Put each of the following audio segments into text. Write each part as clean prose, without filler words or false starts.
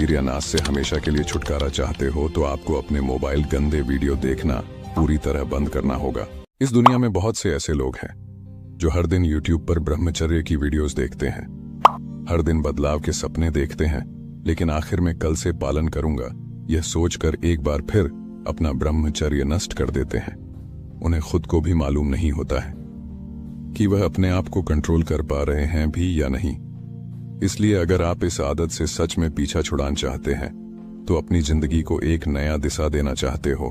वीर्यनाश से हमेशा के लिए छुटकारा चाहते हो तो आपको अपने मोबाइल गंदे वीडियो देखना पूरी तरह बंद करना होगा। इस दुनिया में बहुत से ऐसे लोग हैं जो हर दिन YouTube पर ब्रह्मचर्य की वीडियोस देखते हैं, हर दिन बदलाव के सपने देखते हैं, लेकिन आखिर में कल से पालन करूंगा यह सोचकर एक बार फिर अपना ब्रह्मचर्य नष्ट कर देते हैं। उन्हें खुद को भी मालूम नहीं होता है कि वह अपने आप को कंट्रोल कर पा रहे हैं भी या नहीं। इसलिए अगर आप इस आदत से सच में पीछा छुड़ाना चाहते हैं तो अपनी जिंदगी को एक नया दिशा देना चाहते हो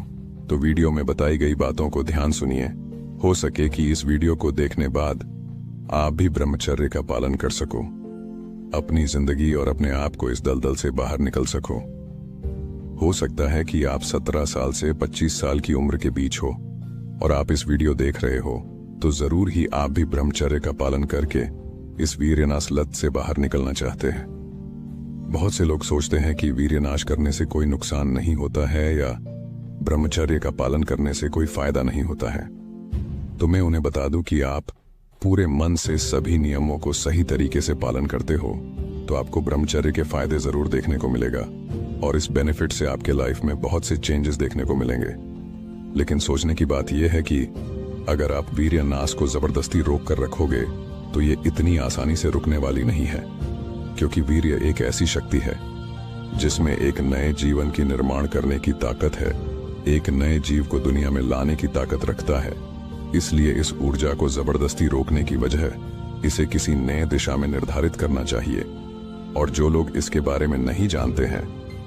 तो वीडियो में बताई गई बातों को ध्यान सुनिए। हो सके कि इस वीडियो को देखने बाद आप भी ब्रह्मचर्य का पालन कर सको, अपनी जिंदगी और अपने आप को इस दलदल से बाहर निकल सको। हो सकता है कि आप 17 साल से 25 साल की उम्र के बीच हो और आप इस वीडियो देख रहे हो तो जरूर ही आप भी ब्रह्मचर्य का पालन करके इस वीर्यनाश लत से बाहर निकलना चाहते हैं। बहुत से लोग सोचते हैं कि वीर्यनाश करने से कोई नुकसान नहीं होता है या ब्रह्मचर्य का पालन करने से कोई फायदा नहीं होता है। तो मैं उन्हें बता दूं कि आप पूरे मन से सभी नियमों को सही तरीके से पालन करते हो तो आपको ब्रह्मचर्य के फायदे जरूर देखने को मिलेगा और इस बेनिफिट से आपके लाइफ में बहुत से चेंजेस देखने को मिलेंगे। लेकिन सोचने की बात यह है कि अगर आप वीर्यनाश को जबरदस्ती रोक कर रखोगे तो ये इतनी आसानी से रुकने वाली नहीं है, क्योंकि वीर्य एक ऐसी शक्ति है जिसमें एक नए जीवन की निर्माण करने की ताकत है, एक नए जीव को दुनिया में लाने की ताकत रखता है। इसलिए इस ऊर्जा को जबरदस्ती रोकने की वजह इसे किसी नए दिशा में निर्धारित करना चाहिए। और जो लोग इसके बारे में नहीं जानते हैं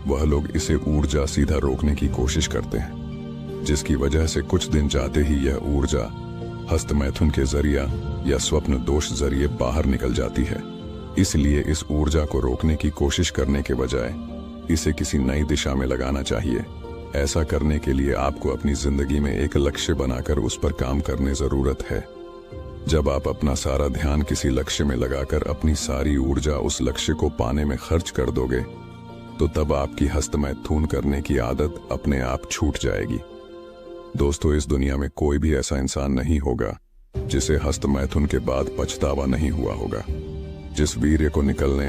वह लोग इसे ऊर्जा सीधा रोकने की कोशिश करते हैं, जिसकी वजह से कुछ दिन जाते ही यह ऊर्जा हस्तमैथुन के जरिया या स्वप्न दोष जरिए बाहर निकल जाती है। इसलिए इस ऊर्जा को रोकने की कोशिश करने के बजाय इसे किसी नई दिशा में लगाना चाहिए। ऐसा करने के लिए आपको अपनी जिंदगी में एक लक्ष्य बनाकर उस पर काम करने जरूरत है। जब आप अपना सारा ध्यान किसी लक्ष्य में लगाकर अपनी सारी ऊर्जा उस लक्ष्य को पाने में खर्च कर दोगे तो तब आपकी हस्तमैथुन करने की आदत अपने आप छूट जाएगी। दोस्तों, इस दुनिया में कोई भी ऐसा इंसान नहीं होगा जिसे हस्तमैथुन के बाद पछतावा नहीं हुआ होगा। जिस वीर्य को निकलने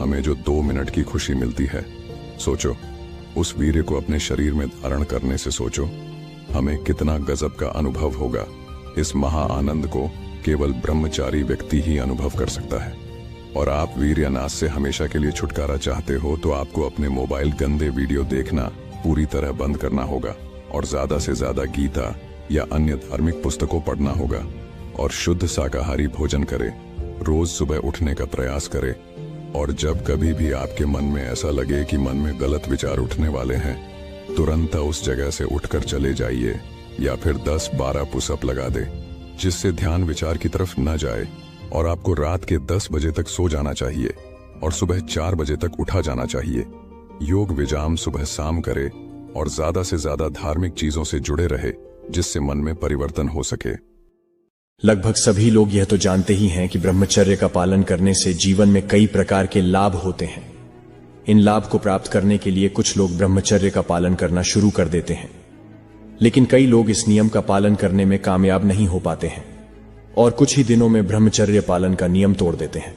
हमें जो 2 मिनट की खुशी मिलती है, सोचो उस वीर्य को अपने शरीर में धारण करने से सोचो हमें कितना गजब का अनुभव होगा। इस महा आनंद को केवल ब्रह्मचारी व्यक्ति ही अनुभव कर सकता है। और आप वीर्यनाश से हमेशा के लिए छुटकारा चाहते हो तो आपको अपने मोबाइल गंदे वीडियो देखना पूरी तरह बंद करना होगा और ज्यादा से ज्यादा गीता या अन्य धार्मिक पुस्तकों पढ़ना होगा और शुद्ध शाकाहारी भोजन करें। रोज सुबह उठने का प्रयास करें और जब कभी भी आपके मन में ऐसा लगे कि मन में गलत विचार उठने वाले हैं, तुरंत उस जगह से उठकर चले जाइए या फिर 10-12 पुशअप लगा दे, जिससे ध्यान विचार की तरफ न जाए। और आपको रात के 10 बजे तक सो जाना चाहिए और सुबह 4 बजे तक उठा जाना चाहिए। योग विजाम सुबह शाम करे और ज्यादा से ज्यादा धार्मिक चीजों से जुड़े रहे, जिससे मन में परिवर्तन हो सके। लगभग सभी लोग यह तो जानते ही हैं कि ब्रह्मचर्य का पालन करने से जीवन में कई प्रकार के लाभ होते हैं। इन लाभ को प्राप्त करने के लिए कुछ लोग ब्रह्मचर्य का पालन करना शुरू कर देते हैं, लेकिन कई लोग इस नियम का पालन करने में कामयाब नहीं हो पाते हैं और कुछ ही दिनों में ब्रह्मचर्य पालन का नियम तोड़ देते हैं।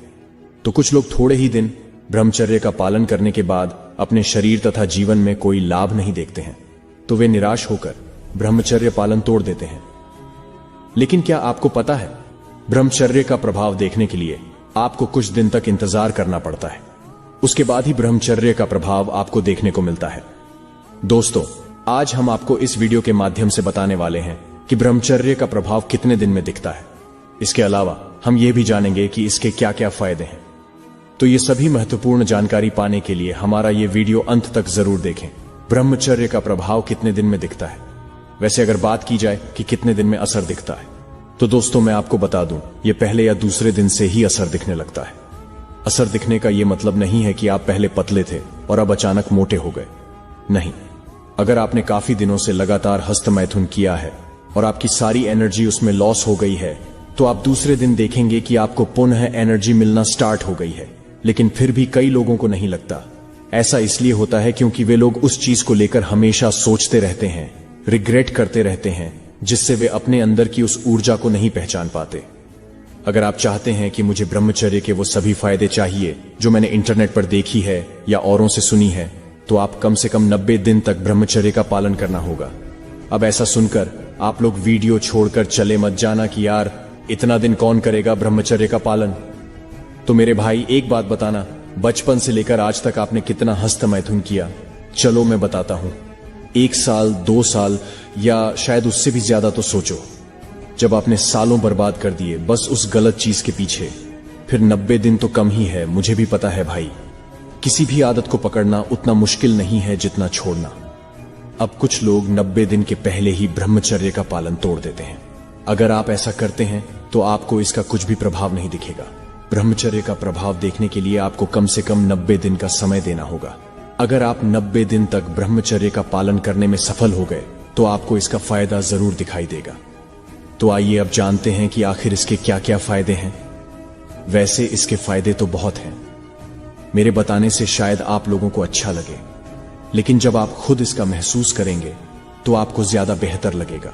तो कुछ लोग थोड़े ही दिन ब्रह्मचर्य का पालन करने के बाद अपने शरीर तथा जीवन में कोई लाभ नहीं देखते हैं तो वे निराश होकर ब्रह्मचर्य पालन तोड़ देते हैं। लेकिन क्या आपको पता है, ब्रह्मचर्य का प्रभाव देखने के लिए आपको कुछ दिन तक इंतजार करना पड़ता है, उसके बाद ही ब्रह्मचर्य का प्रभाव आपको देखने को मिलता है। दोस्तों, आज हम आपको इस वीडियो के माध्यम से बताने वाले हैं कि ब्रह्मचर्य का प्रभाव कितने दिन में दिखता है। इसके अलावा हम ये भी जानेंगे कि इसके क्या क्या फायदे हैं। तो ये सभी महत्वपूर्ण जानकारी पाने के लिए हमारा ये वीडियो अंत तक जरूर देखें। ब्रह्मचर्य का प्रभाव कितने दिन में दिखता है। वैसे अगर बात की जाए कि कितने दिन में असर दिखता है, तो दोस्तों मैं आपको बता दूं, ये पहले या दूसरे दिन से ही असर दिखने लगता है। असर दिखने का ये मतलब नहीं है कि आप पहले पतले थे और अब अचानक मोटे हो गए। नहीं, अगर आपने काफी दिनों से लगातार हस्तमैथुन किया है और आपकी सारी एनर्जी उसमें लॉस हो गई है, तो आप दूसरे दिन देखेंगे कि आपको पुनः एनर्जी मिलना स्टार्ट हो गई है। लेकिन फिर भी कई लोगों को नहीं लगता। ऐसा इसलिए होता है क्योंकि वे लोग उस चीज को लेकर हमेशा सोचते रहते हैं, रिग्रेट करते रहते हैं, जिससे वे अपने अंदर की उस ऊर्जा को नहीं पहचान पाते। अगर आप चाहते हैं कि मुझे ब्रह्मचर्य के वो सभी फायदे चाहिए जो मैंने इंटरनेट पर देखी है या औरों से सुनी है, तो आप कम से कम 90 दिन तक ब्रह्मचर्य का पालन करना होगा। अब ऐसा सुनकर आप लोग वीडियो छोड़कर चले मत जाना कि यार इतना दिन कौन करेगा ब्रह्मचर्य का पालन। तो मेरे भाई एक बात बताना, बचपन से लेकर आज तक आपने कितना हस्त मैथुन किया? चलो मैं बताता हूं। 1 साल, 2 साल या शायद उससे भी ज्यादा तो सोचो। जब आपने सालों बर्बाद कर दिए बस उस गलत चीज के पीछे, फिर 90 दिन तो कम ही है, मुझे भी पता है भाई। किसी भी आदत को पकड़ना उतना मुश्किल नहीं है जितना छोड़ना। अब कुछ लोग 90 दिन के पहले ही ब्रह्मचर्य का पालन तोड़ देते हैं। अगर आप ऐसा करते हैं तो आपको इसका कुछ भी प्रभाव नहीं दिखेगा। ब्रह्मचर्य का प्रभाव देखने के लिए आपको कम से कम 90 दिन का समय देना होगा। अगर आप 90 दिन तक ब्रह्मचर्य का पालन करने में सफल हो गए तो आपको इसका फायदा जरूर दिखाई देगा। तो आइए अब जानते हैं कि आखिर इसके क्या क्या फायदे हैं। वैसे इसके फायदे तो बहुत हैं। मेरे बताने से शायद आप लोगों को अच्छा लगे, लेकिन जब आप खुद इसका महसूस करेंगे तो आपको ज्यादा बेहतर लगेगा।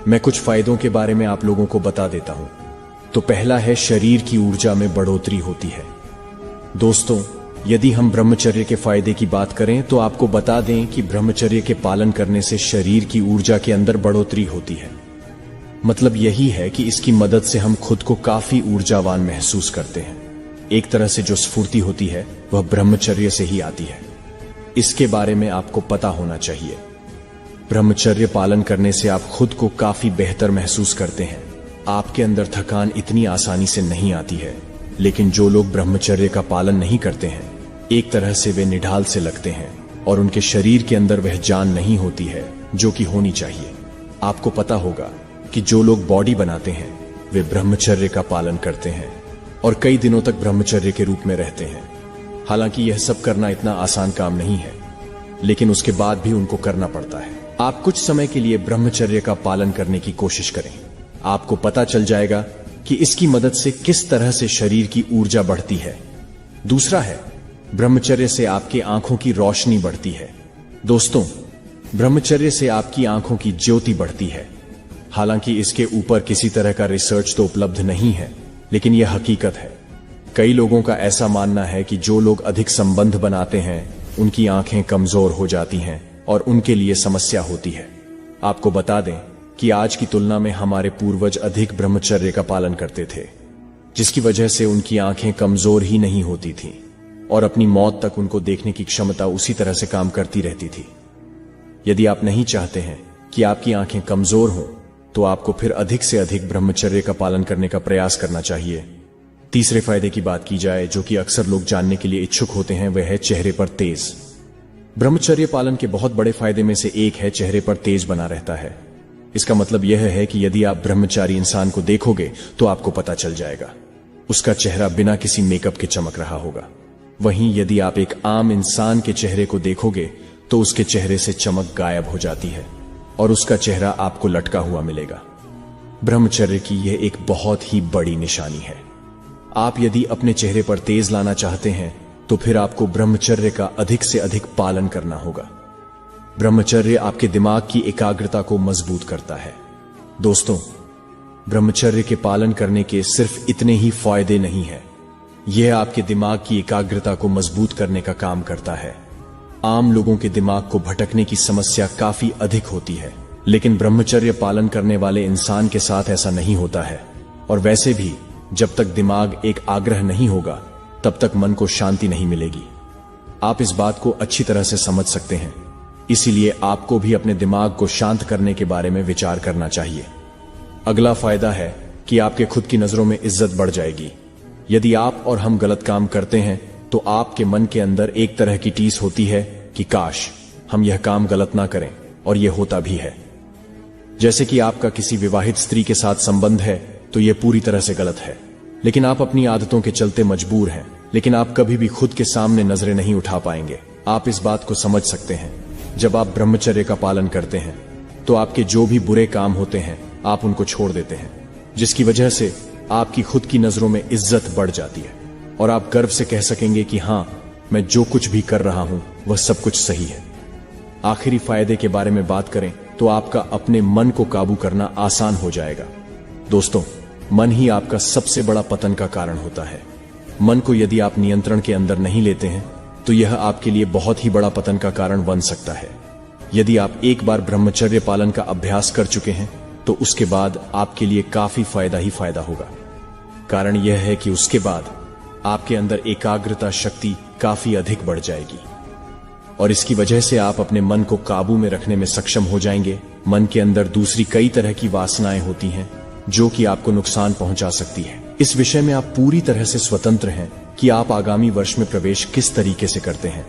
मैं कुछ फायदों के बारे में आप लोगों को बता देता हूं। तो पहला है, शरीर की ऊर्जा में बढ़ोतरी होती है। दोस्तों, यदि हम ब्रह्मचर्य के फायदे की बात करें तो आपको बता दें कि ब्रह्मचर्य के पालन करने से शरीर की ऊर्जा के अंदर बढ़ोतरी होती है। मतलब यही है कि इसकी मदद से हम खुद को काफी ऊर्जावान महसूस करते हैं। एक तरह से जो स्फूर्ति होती है वह ब्रह्मचर्य से ही आती है। इसके बारे में आपको पता होना चाहिए। ब्रह्मचर्य पालन करने से आप खुद को काफी बेहतर महसूस करते हैं। आपके अंदर थकान इतनी आसानी से नहीं आती है। लेकिन जो लोग ब्रह्मचर्य का पालन नहीं करते हैं, एक तरह से वे निढाल से लगते हैं और उनके शरीर के अंदर वह जान नहीं होती है जो कि होनी चाहिए। आपको पता होगा कि जो लोग बॉडी बनाते हैं वे ब्रह्मचर्य का पालन करते हैं और कई दिनों तक ब्रह्मचर्य के रूप में रहते हैं। हालांकि यह सब करना इतना आसान काम नहीं है, लेकिन उसके बाद भी उनको करना पड़ता है। आप कुछ समय के लिए ब्रह्मचर्य का पालन करने की कोशिश करें। आपको पता चल जाएगा कि इसकी मदद से किस तरह से शरीर की ऊर्जा बढ़ती है। दूसरा है, ब्रह्मचर्य से आपकी आंखों की रोशनी बढ़ती है। दोस्तों, ब्रह्मचर्य से आपकी आंखों की ज्योति बढ़ती है। हालांकि इसके ऊपर किसी तरह का रिसर्च तो उपलब्ध नहीं है, लेकिन यह हकीकत है। कई लोगों का ऐसा मानना है कि जो लोग अधिक संबंध बनाते हैं उनकी आंखें कमजोर हो जाती हैं और उनके लिए समस्या होती है। आपको बता दें कि आज की तुलना में हमारे पूर्वज अधिक ब्रह्मचर्य का पालन करते थे, जिसकी वजह से उनकी आंखें कमजोर ही नहीं होती थीं और अपनी मौत तक उनको देखने की क्षमता उसी तरह से काम करती रहती थी। यदि आप नहीं चाहते हैं कि आपकी आंखें कमजोर हों, तो आपको फिर अधिक से अधिक ब्रह्मचर्य का पालन करने का प्रयास करना चाहिए। तीसरे फायदे की बात की जाए जो कि अक्सर लोग जानने के लिए इच्छुक होते हैं, वह है चेहरे पर तेज। ब्रह्मचर्य पालन के बहुत बड़े फायदे में से एक है चेहरे पर तेज बना रहता है। इसका मतलब यह है कि यदि आप ब्रह्मचारी इंसान को देखोगे तो आपको पता चल जाएगा उसका चेहरा बिना किसी मेकअप के चमक रहा होगा। वहीं यदि आप एक आम इंसान के चेहरे को देखोगे तो उसके चेहरे से चमक गायब हो जाती है और उसका चेहरा आपको लटका हुआ मिलेगा। ब्रह्मचर्य की यह एक बहुत ही बड़ी निशानी है। आप यदि अपने चेहरे पर तेज लाना चाहते हैं तो फिर आपको ब्रह्मचर्य का अधिक से अधिक पालन करना होगा। ब्रह्मचर्य आपके दिमाग की एकाग्रता को मजबूत करता है। दोस्तों, ब्रह्मचर्य के पालन करने के सिर्फ इतने ही फायदे नहीं हैं, यह आपके दिमाग की एकाग्रता को मजबूत करने का काम करता है। आम लोगों के दिमाग को भटकने की समस्या काफी अधिक होती है, लेकिन ब्रह्मचर्य पालन करने वाले इंसान के साथ ऐसा नहीं होता है। और वैसे भी जब तक दिमाग एक आग्रह नहीं होगा तब तक मन को शांति नहीं मिलेगी। आप इस बात को अच्छी तरह से समझ सकते हैं, इसीलिए आपको भी अपने दिमाग को शांत करने के बारे में विचार करना चाहिए। अगला फायदा है कि आपके खुद की नजरों में इज्जत बढ़ जाएगी। यदि आप और हम गलत काम करते हैं तो आपके मन के अंदर एक तरह की टीस होती है कि काश हम यह काम गलत ना करें, और यह होता भी है। जैसे कि आपका किसी विवाहित स्त्री के साथ संबंध है तो यह पूरी तरह से गलत है, लेकिन आप अपनी आदतों के चलते मजबूर हैं। लेकिन आप कभी भी खुद के सामने नजरें नहीं उठा पाएंगे। आप इस बात को समझ सकते हैं, जब आप ब्रह्मचर्य का पालन करते हैं तो आपके जो भी बुरे काम होते हैं आप उनको छोड़ देते हैं, जिसकी वजह से आपकी खुद की नजरों में इज्जत बढ़ जाती है और आप गर्व से कह सकेंगे कि हां, मैं जो कुछ भी कर रहा हूं वह सब कुछ सही है। आखिरी फायदे के बारे में बात करें तो आपका अपने मन को काबू करना आसान हो जाएगा। दोस्तों, मन ही आपका सबसे बड़ा पतन का कारण होता है। मन को यदि आप नियंत्रण के अंदर नहीं लेते हैं तो यह आपके लिए बहुत ही बड़ा पतन का कारण बन सकता है। यदि आप एक बार ब्रह्मचर्य पालन का अभ्यास कर चुके हैं तो उसके बाद आपके लिए काफी फायदा ही फायदा होगा। कारण यह है कि उसके बाद आपके अंदर एकाग्रता शक्ति काफी अधिक बढ़ जाएगी और इसकी वजह से आप अपने मन को काबू में रखने में सक्षम हो जाएंगे। मन के अंदर दूसरी कई तरह की वासनाएं होती हैं जो कि आपको नुकसान पहुंचा सकती है। इस विषय में आप पूरी तरह से स्वतंत्र हैं कि आप आगामी वर्ष में प्रवेश किस तरीके से करते हैं।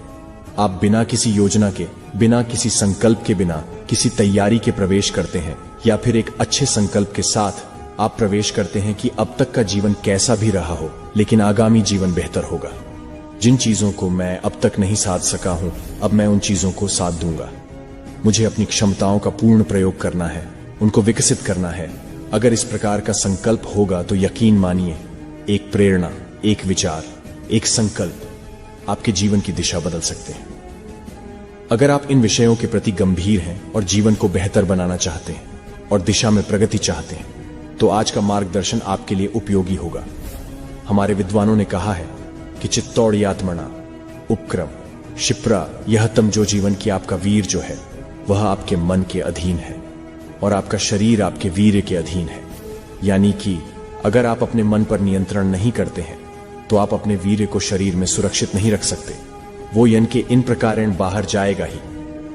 आप बिना किसी योजना के, बिना किसी संकल्प के, बिना किसी तैयारी के प्रवेश करते हैं या फिर एक अच्छे संकल्प के साथ आप प्रवेश करते हैं कि अब तक का जीवन कैसा भी रहा हो लेकिन आगामी जीवन बेहतर होगा। जिन चीजों को मैं अब तक नहीं साध सका हूं, अब मैं उन चीजों को साध दूंगा। मुझे अपनी क्षमताओं का पूर्ण प्रयोग करना है, उनको विकसित करना है। अगर इस प्रकार का संकल्प होगा तो यकीन मानिए, एक प्रेरणा, एक विचार, एक संकल्प आपके जीवन की दिशा बदल सकते हैं। अगर आप इन विषयों के प्रति गंभीर हैं और जीवन को बेहतर बनाना चाहते हैं और दिशा में प्रगति चाहते हैं तो आज का मार्गदर्शन आपके लिए उपयोगी होगा। हमारे विद्वानों ने कहा है कि चित्तौड़ियात्मना उपक्रम क्षिप्रा यह तम जो जीवन की आपका वीर जो है वह आपके मन के अधीन है और आपका शरीर आपके वीर्य के अधीन है। यानी कि अगर आप अपने मन पर नियंत्रण नहीं करते हैं तो आप अपने वीर्य को शरीर में सुरक्षित नहीं रख सकते। वो यन के इन प्रकार बाहर जाएगा ही,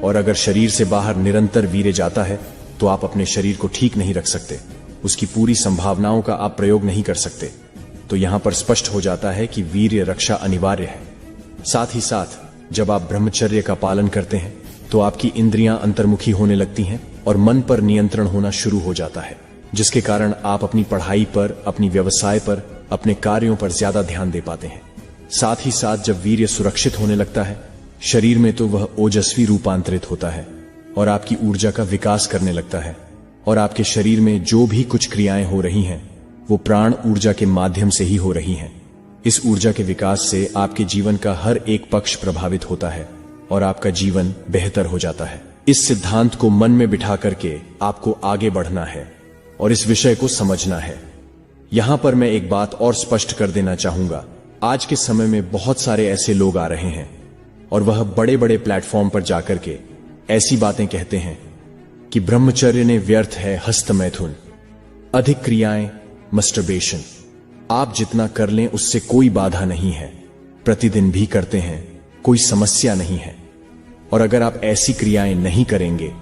और अगर शरीर से बाहर निरंतर वीर्य जाता है तो आप अपने शरीर को ठीक नहीं रख सकते, उसकी पूरी संभावनाओं का आप प्रयोग नहीं कर सकते। तो यहां पर स्पष्ट हो जाता है कि वीर्य रक्षा अनिवार्य है। साथ ही साथ जब आप ब्रह्मचर्य का पालन करते हैं तो आपकी इंद्रियां अंतर्मुखी होने लगती हैं और मन पर नियंत्रण होना शुरू हो जाता है, जिसके कारण आप अपनी पढ़ाई पर, अपनी व्यवसाय पर, अपने कार्यों पर ज्यादा ध्यान दे पाते हैं। साथ ही साथ जब वीर्य सुरक्षित होने लगता है शरीर में तो वह ओजस्वी रूपांतरित होता है और आपकी ऊर्जा का विकास करने लगता है और आपके शरीर में जो भी कुछ क्रियाएं हो रही हैं वो प्राण ऊर्जा के माध्यम से ही हो रही हैं। इस ऊर्जा के विकास से आपके जीवन का हर एक पक्ष प्रभावित होता है और आपका जीवन बेहतर हो जाता है। इस सिद्धांत को मन में बिठा करके आपको आगे बढ़ना है और इस विषय को समझना है। यहां पर मैं एक बात और स्पष्ट कर देना चाहूंगा। आज के समय में बहुत सारे ऐसे लोग आ रहे हैं और वह बड़े बड़े प्लेटफॉर्म पर जाकर के ऐसी बातें कहते हैं कि ब्रह्मचर्य ने व्यर्थ है हस्तमैथुन, अधिक क्रियाएं, मस्टरबेशन। आप जितना कर लें उससे कोई बाधा नहीं है, प्रतिदिन भी करते हैं, कोई समस्या नहीं है। और अगर आप ऐसी क्रियाएं नहीं करेंगे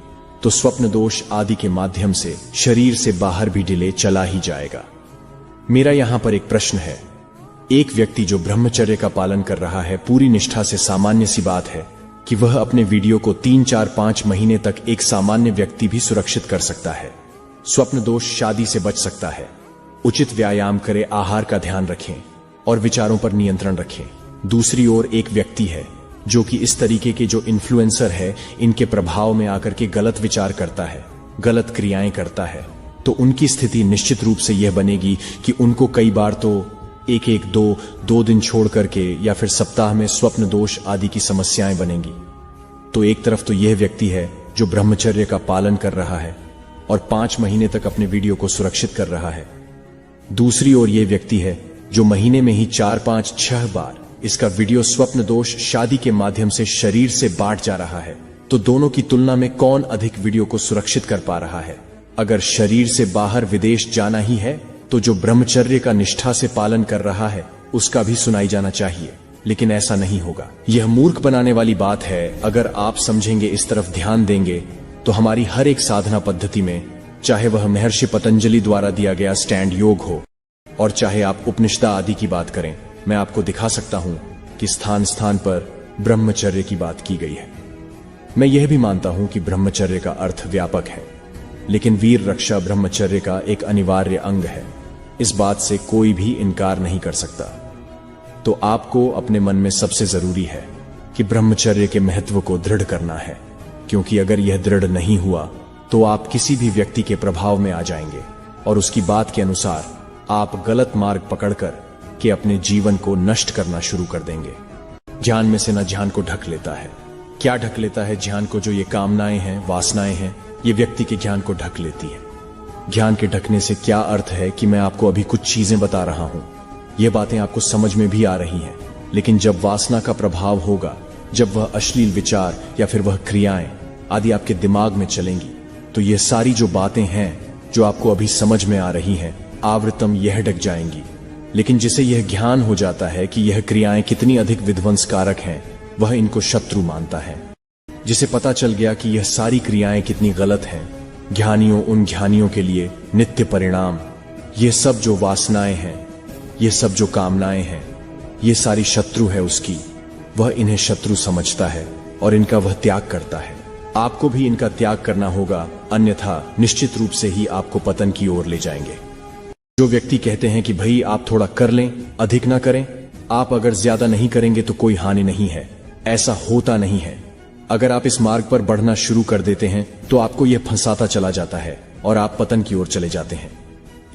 तो स्वप्न दोष आदि के माध्यम से शरीर से बाहर भी डिले चला ही जाएगा। मेरा यहां पर एक प्रश्न है। एक व्यक्ति जो ब्रह्मचर्य का पालन कर रहा है पूरी निष्ठा से, सामान्य सी बात है कि वह अपने वीडियो को 3, 4, 5 महीने तक एक सामान्य व्यक्ति भी सुरक्षित कर सकता है। स्वप्न दोष शादी से बच सकता है। उचित व्यायाम करें, आहार का ध्यान रखें और विचारों पर नियंत्रण रखें। दूसरी ओर एक व्यक्ति है जो कि इस तरीके के जो इन्फ्लुएंसर है इनके प्रभाव में आकर के गलत विचार करता है, गलत क्रियाएं करता है, तो उनकी स्थिति निश्चित रूप से यह बनेगी कि उनको कई बार तो एक दो दिन छोड़ करके या फिर सप्ताह में स्वप्न दोष आदि की समस्याएं बनेंगी। तो एक तरफ तो यह व्यक्ति है जो ब्रह्मचर्य का पालन कर रहा है और 5 महीने तक अपने वीडियो को सुरक्षित कर रहा है। दूसरी ओर यह व्यक्ति है जो महीने में ही 4, 5, 6 बार इसका वीडियो स्वप्न दोष शादी के माध्यम से शरीर से बांट जा रहा है। तो दोनों की तुलना में कौन अधिक वीडियो को सुरक्षित कर पा रहा है? अगर शरीर से बाहर विदेश जाना ही है तो जो ब्रह्मचर्य का निष्ठा से पालन कर रहा है उसका भी सुनाई जाना चाहिए, लेकिन ऐसा नहीं होगा। यह मूर्ख बनाने वाली बात है। अगर आप समझेंगे, इस तरफ ध्यान देंगे तो हमारी हर एक साधना पद्धति में, चाहे वह महर्षि पतंजलि द्वारा दिया गया स्टैंड योग हो और चाहे आप उपनिषदा आदि की बात करें, मैं आपको दिखा सकता हूं कि स्थान स्थान पर ब्रह्मचर्य की बात की गई है। मैं यह भी मानता हूं कि ब्रह्मचर्य का अर्थ व्यापक है, लेकिन वीर रक्षा ब्रह्मचर्य का एक अनिवार्य अंग है। इस बात से कोई भी इनकार नहीं कर सकता। तो आपको अपने मन में सबसे जरूरी है कि ब्रह्मचर्य के महत्व को दृढ़ करना है, क्योंकि अगर यह दृढ़ नहीं हुआ तो आप किसी भी व्यक्ति के प्रभाव में आ जाएंगे और उसकी बात के अनुसार आप गलत मार्ग पकड़कर के अपने जीवन को नष्ट करना शुरू कर देंगे। ज्ञान में से न ज्ञान को ढक लेता है। क्या ढक लेता है? ज्ञान को। जो ये कामनाएं हैं, वासनाएं हैं, ये व्यक्ति के ज्ञान को ढक लेती है। ज्ञान के ढकने से क्या अर्थ है कि मैं आपको अभी कुछ चीजें बता रहा हूं, ये बातें आपको समझ में भी आ रही हैं, लेकिन जब वासना का प्रभाव होगा, जब वह अश्लील विचार या फिर वह क्रियाएं आदि आपके दिमाग में चलेंगी, तो ये सारी जो बातें हैं जो आपको अभी समझ में आ रही हैं, आवृतम यह ढक जाएंगी। लेकिन जिसे यह ज्ञान हो जाता है कि यह क्रियाएं कितनी अधिक विध्वंसकारक हैं, वह इनको शत्रु मानता है। जिसे पता चल गया कि यह सारी क्रियाएं कितनी गलत हैं, ज्ञानियों उन ज्ञानियों के लिए नित्य परिणाम, ये सब जो वासनाएं हैं, ये सब जो कामनाएं हैं, ये सारी शत्रु है उसकी। वह इन्हें शत्रु समझता है और इनका वह त्याग करता है। आपको भी इनका त्याग करना होगा, अन्यथा निश्चित रूप से ही आपको पतन की ओर ले जाएंगे। जो व्यक्ति कहते हैं कि भाई आप थोड़ा कर लें, अधिक ना करें, आप अगर ज्यादा नहीं करेंगे तो कोई हानि नहीं है, ऐसा होता नहीं है। अगर आप इस मार्ग पर बढ़ना शुरू कर देते हैं तो आपको यह फंसाता चला जाता है और आप पतन की ओर चले जाते हैं।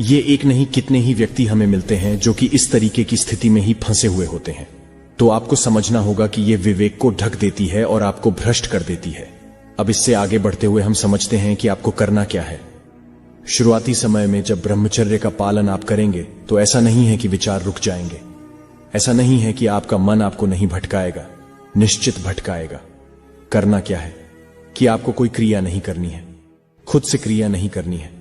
ये एक नहीं कितने ही व्यक्ति हमें मिलते हैं जो कि इस तरीके की स्थिति में ही फंसे हुए होते हैं। तो आपको समझना होगा कि यह विवेक को ढक देती है और आपको भ्रष्ट कर देती है। अब इससे आगे बढ़ते हुए हम समझते हैं कि आपको करना क्या है। शुरुआती समय में जब ब्रह्मचर्य का पालन आप करेंगे तो ऐसा नहीं है कि विचार रुक जाएंगे, ऐसा नहीं है कि आपका मन आपको नहीं भटकाएगा, निश्चित भटकाएगा। करना क्या है कि आपको कोई क्रिया नहीं करनी है, खुद से क्रिया नहीं करनी है।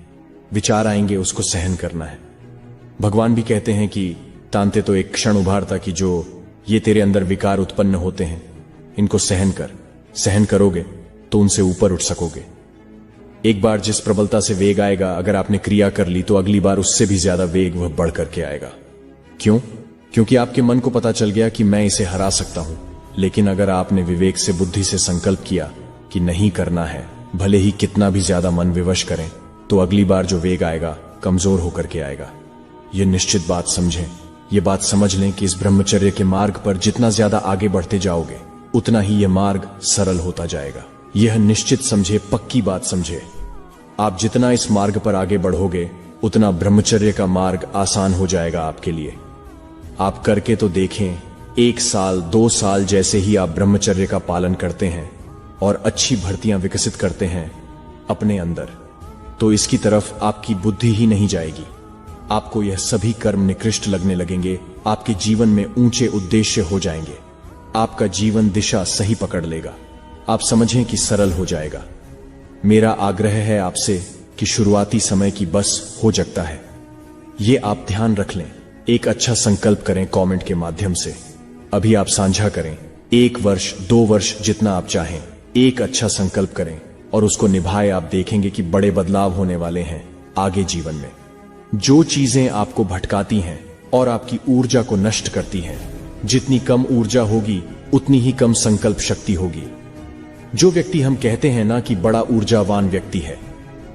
विचार आएंगे, उसको सहन करना है। भगवान भी कहते हैं कि तांते तो एक क्षण उभारता कि जो ये तेरे अंदर विकार उत्पन्न होते हैं, इनको सहन कर। सहन करोगे तो उनसे ऊपर उठ सकोगे। एक बार जिस प्रबलता से वेग आएगा, अगर आपने क्रिया कर ली तो अगली बार उससे भी ज्यादा वेग वह बढ़ करके आएगा। क्यों? क्योंकि आपके मन को पता चल गया कि मैं इसे हरा सकता हूं। लेकिन अगर आपने विवेक से, बुद्धि से संकल्प किया कि नहीं करना है, भले ही कितना भी ज्यादा मन विवश करें, तो अगली बार जो वेग आएगा कमजोर होकर के आएगा। यह निश्चित बात समझें, यह बात समझ लें कि इस ब्रह्मचर्य के मार्ग पर जितना ज्यादा आगे बढ़ते जाओगे, उतना ही यह मार्ग सरल होता जाएगा। यह निश्चित समझे, पक्की बात समझे। आप जितना इस मार्ग पर आगे बढ़ोगे, उतना ब्रह्मचर्य का मार्ग आसान हो जाएगा आपके लिए। आप करके तो देखें, 1 साल 2 साल जैसे ही आप ब्रह्मचर्य का पालन करते हैं और अच्छी भर्तियां विकसित करते हैं अपने अंदर, तो इसकी तरफ आपकी बुद्धि ही नहीं जाएगी। आपको यह सभी कर्म निकृष्ट लगने लगेंगे, आपके जीवन में ऊंचे उद्देश्य हो जाएंगे, आपका जीवन दिशा सही पकड़ लेगा, आप समझें कि सरल हो जाएगा। मेरा आग्रह है आपसे कि शुरुआती समय की बस हो सकता है, ये आप ध्यान रख लें। एक अच्छा संकल्प करें कमेंट के माध्यम से, अभी आप साझा करें। 1 वर्ष 2 वर्ष जितना आप चाहें, एक अच्छा संकल्प करें और उसको निभाए। आप देखेंगे कि बड़े बदलाव होने वाले हैं आगे जीवन में। जो चीजें आपको भटकाती हैं और आपकी ऊर्जा को नष्ट करती हैं, जितनी कम ऊर्जा होगी उतनी ही कम संकल्प शक्ति होगी। जो व्यक्ति हम कहते हैं ना कि बड़ा ऊर्जावान व्यक्ति है,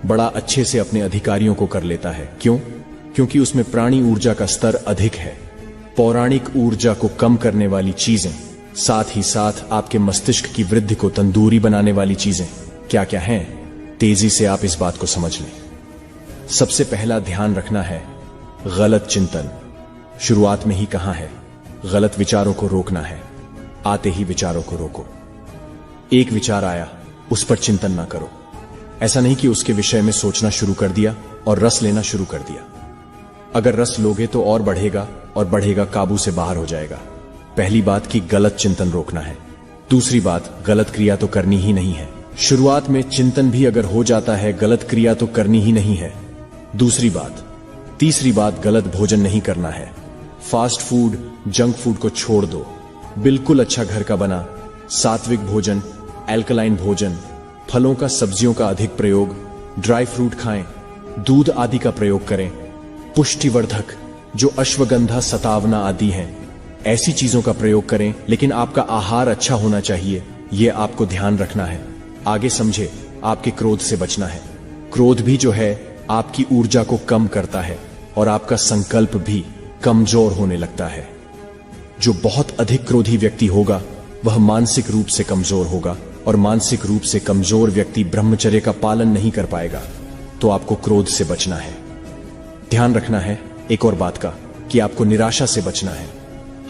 बड़ा अच्छे से अपने अधिकारियों को कर लेता है। क्यों? क्योंकि उसमें प्राणी ऊर्जा का स्तर अधिक है। पौराणिक ऊर्जा को कम करने वाली चीजें, साथ ही साथ आपके मस्तिष्क की वृद्धि को तंदूरी बनाने वाली चीजें क्या क्या हैं, तेजी से आप इस बात को समझ लें। सबसे पहला ध्यान रखना है गलत चिंतन। शुरुआत में ही कहा है, गलत विचारों को रोकना है। आते ही विचारों को रोको। एक विचार आया, उस पर चिंतन ना करो। ऐसा नहीं कि उसके विषय में सोचना शुरू कर दिया और रस लेना शुरू कर दिया। अगर रस लोगे तो और बढ़ेगा और बढ़ेगा, काबू से बाहर हो जाएगा। पहली बात कि गलत चिंतन रोकना है। दूसरी बात, गलत क्रिया तो करनी ही नहीं है। शुरुआत में चिंतन भी अगर हो जाता है, गलत क्रिया तो करनी ही नहीं है। दूसरी बात, तीसरी बात, गलत भोजन नहीं करना है। फास्ट फूड, जंक फूड को छोड़ दो। बिल्कुल अच्छा घर का बना सात्विक भोजन, एल्कलाइन भोजन, फलों का, सब्जियों का अधिक प्रयोग, ड्राई फ्रूट खाएं, दूध आदि का प्रयोग करें। पुष्टिवर्धक जो अश्वगंधा, सतावना आदि हैं, ऐसी चीजों का प्रयोग करें। लेकिन आपका आहार अच्छा होना चाहिए, यह आपको ध्यान रखना है। आगे समझे, आपके क्रोध से बचना है। क्रोध भी जो है आपकी ऊर्जा को कम करता है और आपका संकल्प भी कमजोर होने लगता है। जो बहुत अधिक क्रोधी व्यक्ति होगा वह मानसिक रूप से कमजोर होगा और मानसिक रूप से कमजोर व्यक्ति ब्रह्मचर्य का पालन नहीं कर पाएगा। तो आपको क्रोध से बचना है। ध्यान रखना है एक और बात का कि आपको निराशा से बचना है।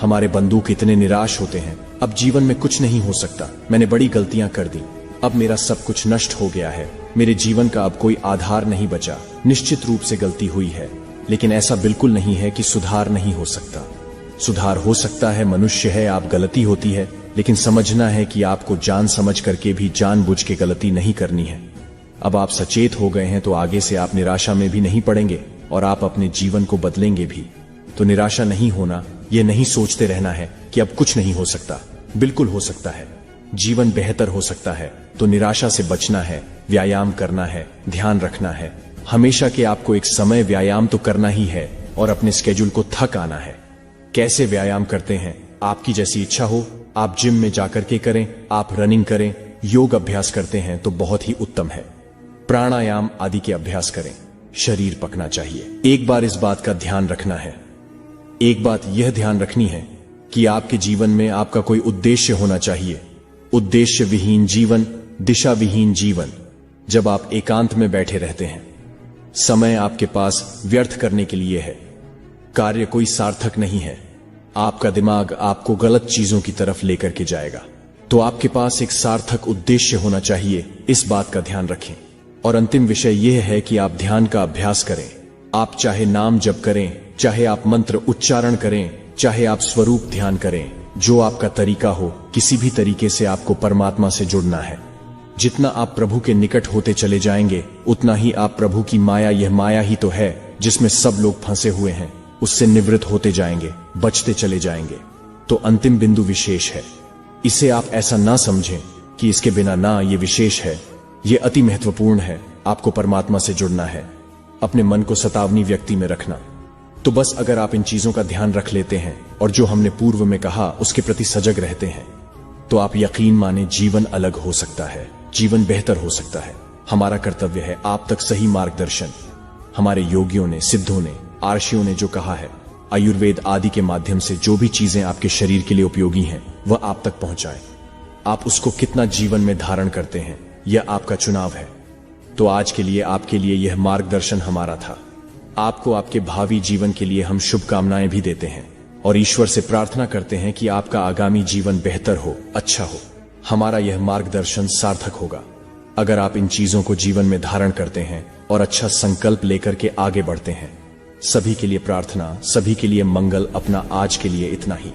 हमारे बंधु कितने निराश होते हैं, अब जीवन में कुछ नहीं हो सकता, मैंने बड़ी गलतियां कर दी, अब मेरा सब कुछ नष्ट हो गया है, मेरे जीवन का अब कोई आधार नहीं बचा। निश्चित रूप से गलती हुई है, लेकिन ऐसा बिल्कुल नहीं है कि सुधार नहीं हो सकता। सुधार हो सकता है, मनुष्य है, आप गलती होती है, लेकिन समझना है कि आपको जान समझ करके भी जानबूझ के गलती नहीं करनी है। अब आप सचेत हो गए हैं तो आगे से आप निराशा में भी नहीं पड़ेंगे और आप अपने जीवन को बदलेंगे भी। तो निराशा नहीं होना, यह नहीं सोचते रहना है कि अब कुछ नहीं हो सकता। बिल्कुल हो सकता है, जीवन बेहतर हो सकता है। तो निराशा से बचना है, व्यायाम करना है, ध्यान रखना है। हमेशा के आपको एक समय व्यायाम तो करना ही है और अपने स्केड्यूल को थक आना है। कैसे व्यायाम करते हैं, आपकी जैसी इच्छा हो, आप जिम में जाकर के करें, आप रनिंग करें, योग अभ्यास करते हैं तो बहुत ही उत्तम है। प्राणायाम आदि के अभ्यास करें, शरीर पकना चाहिए। एक बार इस बात का ध्यान रखना है, एक बात यह ध्यान रखनी है कि आपके जीवन में आपका कोई उद्देश्य होना चाहिए। उद्देश्य विहीन जीवन, दिशा विहीन जीवन। जब आप एकांत में बैठे रहते हैं, समय आपके पास व्यर्थ करने के लिए है, कार्य कोई सार्थक नहीं है, आपका दिमाग आपको गलत चीजों की तरफ लेकर के जाएगा। तो आपके पास एक सार्थक उद्देश्य होना चाहिए, इस बात का ध्यान रखें। और अंतिम विषय यह है कि आप ध्यान का अभ्यास करें। आप चाहे नाम जप करें, चाहे आप मंत्र उच्चारण करें, चाहे आप स्वरूप ध्यान करें, जो आपका तरीका हो, किसी भी तरीके से आपको परमात्मा से जुड़ना है। जितना आप प्रभु के निकट होते चले जाएंगे, उतना ही आप प्रभु की माया, यह माया ही तो है जिसमें सब लोग फंसे हुए हैं, उससे निवृत्त होते जाएंगे, बचते चले जाएंगे। तो अंतिम बिंदु विशेष है। इसे आप ऐसा ना समझें कि इसके बिना ना, ये विशेष है, ये अति महत्वपूर्ण है। आपको परमात्मा से जुड़ना है, अपने मन को सतावनी व्यक्ति में रखना। तो बस अगर आप इन चीजों का ध्यान रख लेते हैं और जो हमने पूर्व में कहा उसके प्रति सजग रहते हैं, तो आप यकीन माने जीवन अलग हो सकता है, जीवन बेहतर हो सकता है। हमारा कर्तव्य है आप तक सही मार्गदर्शन। हमारे योगियों ने, सिद्धों ने, आर्षियों ने जो कहा है, आयुर्वेद आदि के माध्यम से जो भी चीजें आपके शरीर के लिए उपयोगी हैं, वह आप तक पहुंचाएं। आप उसको कितना जीवन में धारण करते हैं, यह आपका चुनाव है। तो आज के लिए आपके लिए यह मार्गदर्शन हमारा था। आपको आपके भावी जीवन के लिए हम शुभकामनाएं भी देते हैं और ईश्वर से प्रार्थना करते हैं कि आपका आगामी जीवन बेहतर हो, अच्छा हो। हमारा यह मार्गदर्शन सार्थक होगा अगर आप इन चीजों को जीवन में धारण करते हैं और अच्छा संकल्प लेकर के आगे बढ़ते हैं। सभी के लिए प्रार्थना, सभी के लिए मंगल। अपना आज के लिए इतना ही।